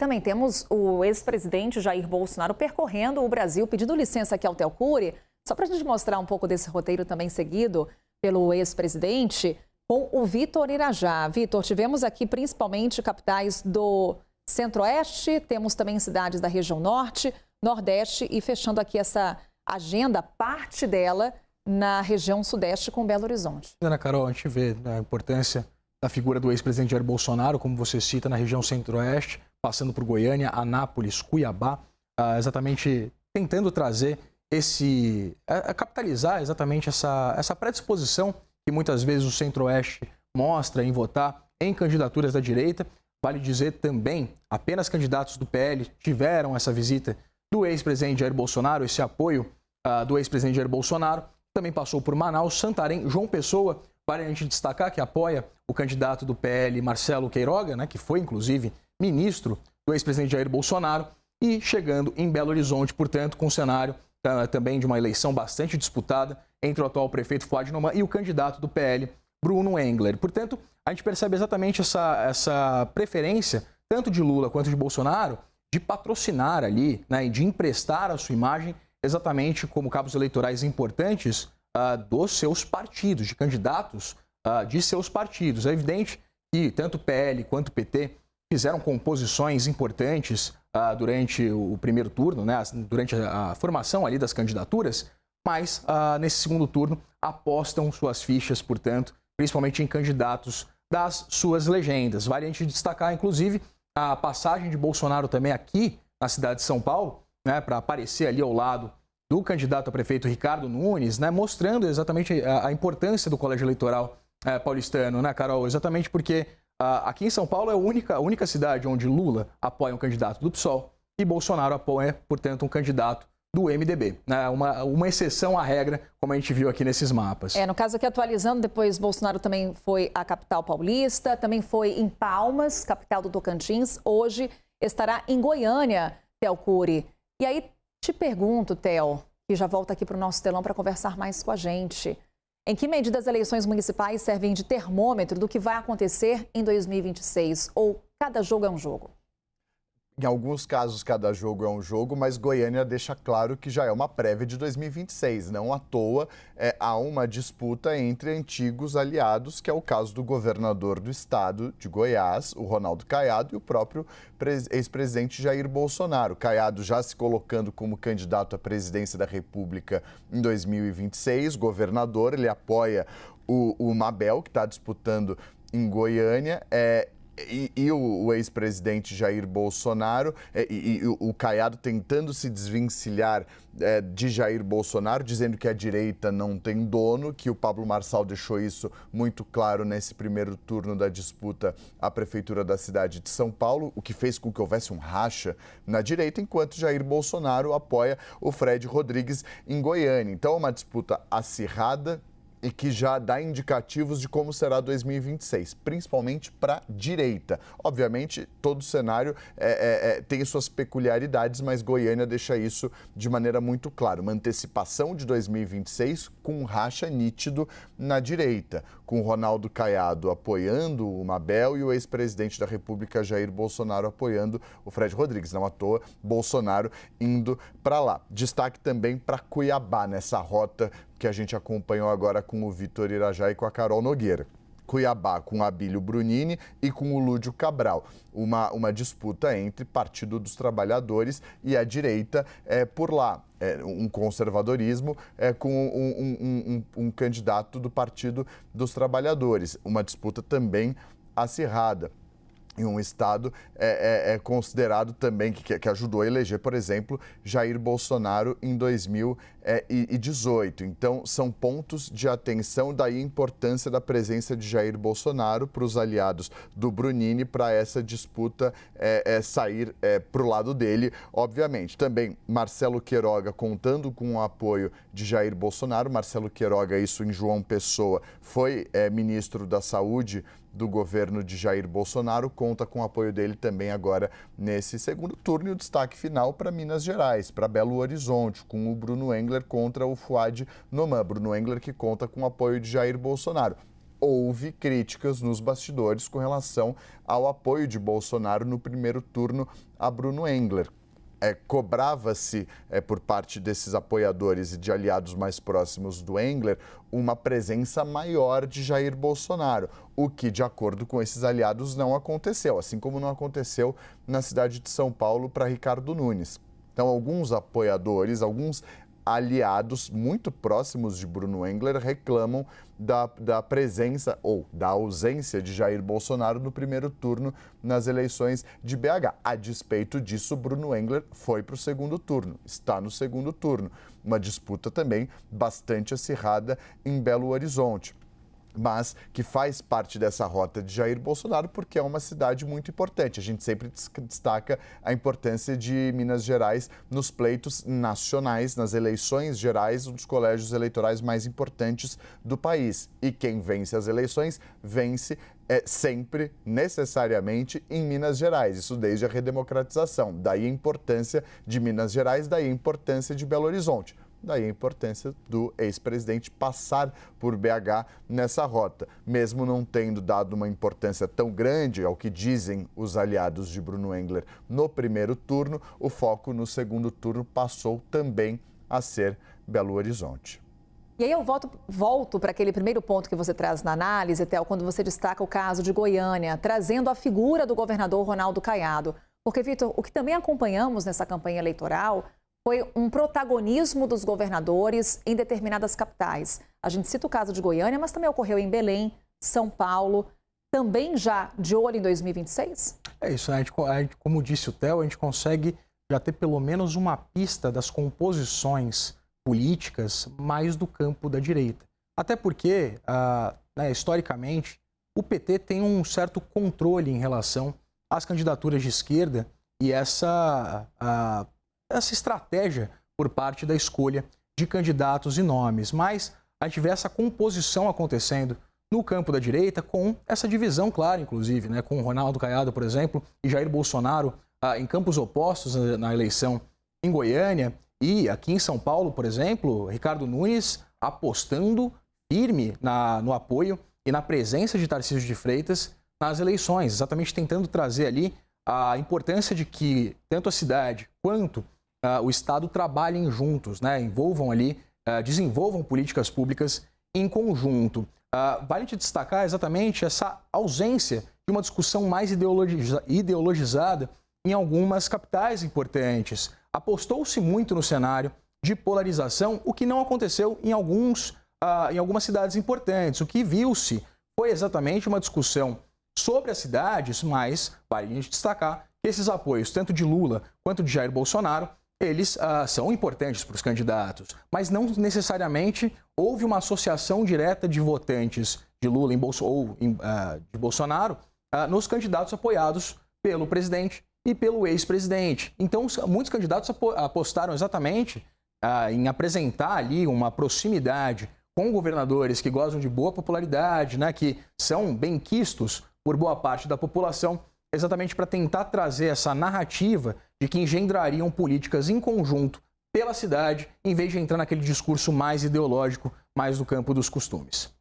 Também temos o ex-presidente Jair Bolsonaro percorrendo o Brasil, pedindo licença aqui ao Telcure, só para a gente mostrar um pouco desse roteiro também seguido pelo ex-presidente, com o Vitor Irajá. Vitor, tivemos aqui principalmente capitais do Centro-Oeste, temos também cidades da região Norte, Nordeste e fechando aqui essa agenda, parte dela na região Sudeste com Belo Horizonte. Ana Carol, a gente vê a importância da figura do ex-presidente Jair Bolsonaro, como você cita, na região Centro-Oeste, passando por Goiânia, Anápolis, Cuiabá, exatamente tentando trazer capitalizar exatamente essa predisposição que muitas vezes o Centro-Oeste mostra em votar em candidaturas da direita. Vale dizer também, apenas candidatos do PL tiveram essa visita do ex-presidente Jair Bolsonaro, esse apoio do ex-presidente Jair Bolsonaro. Também passou por Manaus, Santarém, João Pessoa. Vale a gente destacar que apoia o candidato do PL, Marcelo Queiroga, né, que foi inclusive ministro do ex-presidente Jair Bolsonaro. E chegando em Belo Horizonte, portanto, com um cenário também de uma eleição bastante disputada entre o atual prefeito Fuad Noman e o candidato do PL, Bruno Engler. Portanto, a gente percebe exatamente essa preferência, tanto de Lula quanto de Bolsonaro, de patrocinar ali, né, e de emprestar a sua imagem exatamente como cabos eleitorais importantes dos seus partidos, de candidatos de seus partidos. É evidente que tanto o PL quanto o PT fizeram composições importantes durante o primeiro turno, né, durante a formação ali das candidaturas, mas nesse segundo turno apostam suas fichas, portanto, principalmente em candidatos das suas legendas. Vale a gente destacar, inclusive, a passagem de Bolsonaro também aqui na cidade de São Paulo, né, para aparecer ali ao lado do candidato a prefeito Ricardo Nunes, né, mostrando exatamente a importância do colégio eleitoral paulistano, né, Carol? Exatamente porque aqui em São Paulo é a única cidade onde Lula apoia um candidato do PSOL e Bolsonaro apoia, portanto, um candidato do MDB. Né? Uma exceção à regra, como a gente viu aqui nesses mapas. No caso aqui, atualizando, depois Bolsonaro também foi à capital paulista, também foi em Palmas, capital do Tocantins. Hoje estará em Goiânia, Telcure. E aí te pergunto, Tel, que já volta aqui para o nosso telão para conversar mais com a gente. Em que medida as eleições municipais servem de termômetro do que vai acontecer em 2026? Ou cada jogo é um jogo? Em alguns casos, cada jogo é um jogo, mas Goiânia deixa claro que já é uma prévia de 2026. Não à toa, há uma disputa entre antigos aliados, que é o caso do governador do estado de Goiás, o Ronaldo Caiado, e o próprio ex-presidente Jair Bolsonaro. Caiado já se colocando como candidato à presidência da República em 2026. Governador, ele apoia o Mabel, que está disputando em Goiânia, e o ex-presidente Jair Bolsonaro e o Caiado tentando se desvencilhar de Jair Bolsonaro, dizendo que a direita não tem dono, que o Pablo Marçal deixou isso muito claro nesse primeiro turno da disputa à prefeitura da cidade de São Paulo, o que fez com que houvesse um racha na direita, enquanto Jair Bolsonaro apoia o Fred Rodrigues em Goiânia. Então é uma disputa acirrada e que já dá indicativos de como será 2026, principalmente para a direita. Obviamente, todo o cenário tem suas peculiaridades, mas Goiânia deixa isso de maneira muito clara. Uma antecipação de 2026 com um racha nítido na direita, com o Ronaldo Caiado apoiando o Mabel e o ex-presidente da República, Jair Bolsonaro, apoiando o Fred Rodrigues. Não à toa, Bolsonaro indo para lá. Destaque também para Cuiabá, nessa rota que a gente acompanhou agora com o Vitor Irajá e com a Carol Nogueira. Cuiabá com o Abílio Brunini e com o Lúdio Cabral. Uma disputa entre Partido dos Trabalhadores e a direita por lá. Um conservadorismo com um candidato do Partido dos Trabalhadores. Uma disputa também acirrada. Em um estado considerado também, que ajudou a eleger, por exemplo, Jair Bolsonaro em 2018. Então, são pontos de atenção, daí a importância da presença de Jair Bolsonaro para os aliados do Brunini, para essa disputa sair para o lado dele, obviamente. Também Marcelo Queiroga contando com o apoio de Jair Bolsonaro. Marcelo Queiroga, isso em João Pessoa, foi ministro da Saúde do governo de Jair Bolsonaro, conta com o apoio dele também agora nesse segundo turno. E o destaque final para Minas Gerais, para Belo Horizonte, com o Bruno Engler contra o Fuad Noman. Bruno Engler que conta com o apoio de Jair Bolsonaro. houve críticas nos bastidores com relação ao apoio de Bolsonaro no primeiro turno a Bruno Engler. Cobrava-se por parte desses apoiadores e de aliados mais próximos do Engler uma presença maior de Jair Bolsonaro, o que, de acordo com esses aliados, não aconteceu, assim como não aconteceu na cidade de São Paulo para Ricardo Nunes. Então, alguns apoiadores, alguns aliados muito próximos de Bruno Engler reclamam da presença ou da ausência de Jair Bolsonaro no primeiro turno nas eleições de BH. A despeito disso, Bruno Engler foi para o segundo turno, está no segundo turno. Uma disputa também bastante acirrada em Belo Horizonte, mas que faz parte dessa rota de Jair Bolsonaro porque é uma cidade muito importante. A gente sempre destaca a importância de Minas Gerais nos pleitos nacionais, nas eleições gerais, um dos colégios eleitorais mais importantes do país. E quem vence as eleições, vence sempre, necessariamente, em Minas Gerais. Isso desde a redemocratização. Daí a importância de Minas Gerais, daí a importância de Belo Horizonte. Daí a importância do ex-presidente passar por BH nessa rota. Mesmo não tendo dado uma importância tão grande ao que dizem os aliados de Bruno Engler no primeiro turno, o foco no segundo turno passou também a ser Belo Horizonte. E aí eu volto para aquele primeiro ponto que você traz na análise, Théo, quando você destaca o caso de Goiânia, trazendo a figura do governador Ronaldo Caiado. Porque, Vitor, o que também acompanhamos nessa campanha eleitoral foi um protagonismo dos governadores em determinadas capitais. A gente cita o caso de Goiânia, mas também ocorreu em Belém, São Paulo, também já de olho em 2026? É isso, né? Como disse o Théo, a gente consegue já ter pelo menos uma pista das composições políticas mais do campo da direita. Até porque, historicamente, o PT tem um certo controle em relação às candidaturas de esquerda e essa estratégia por parte da escolha de candidatos e nomes. Mas a gente vê essa composição acontecendo no campo da direita com essa divisão clara, inclusive, né, com Ronaldo Caiado, por exemplo, e Jair Bolsonaro em campos opostos na eleição em Goiânia e aqui em São Paulo, por exemplo, Ricardo Nunes apostando firme no apoio e na presença de Tarcísio de Freitas nas eleições, exatamente tentando trazer ali a importância de que tanto a cidade quanto o Estado trabalhem juntos, né? Envolvam ali, desenvolvam políticas públicas em conjunto. Vale te destacar exatamente essa ausência de uma discussão mais ideologizada em algumas capitais importantes. Apostou-se muito no cenário de polarização, o que não aconteceu em algumas cidades importantes. O que viu-se foi exatamente uma discussão sobre as cidades, mas vale a gente destacar que esses apoios, tanto de Lula quanto de Jair Bolsonaro, eles são importantes para os candidatos, mas não necessariamente houve uma associação direta de votantes de Lula de Bolsonaro nos candidatos apoiados pelo presidente e pelo ex-presidente. Então, muitos candidatos apostaram exatamente em apresentar ali uma proximidade com governadores que gozam de boa popularidade, né, que são benquistos por boa parte da população, exatamente para tentar trazer essa narrativa de que engendrariam políticas em conjunto pela cidade, em vez de entrar naquele discurso mais ideológico, mais do campo dos costumes.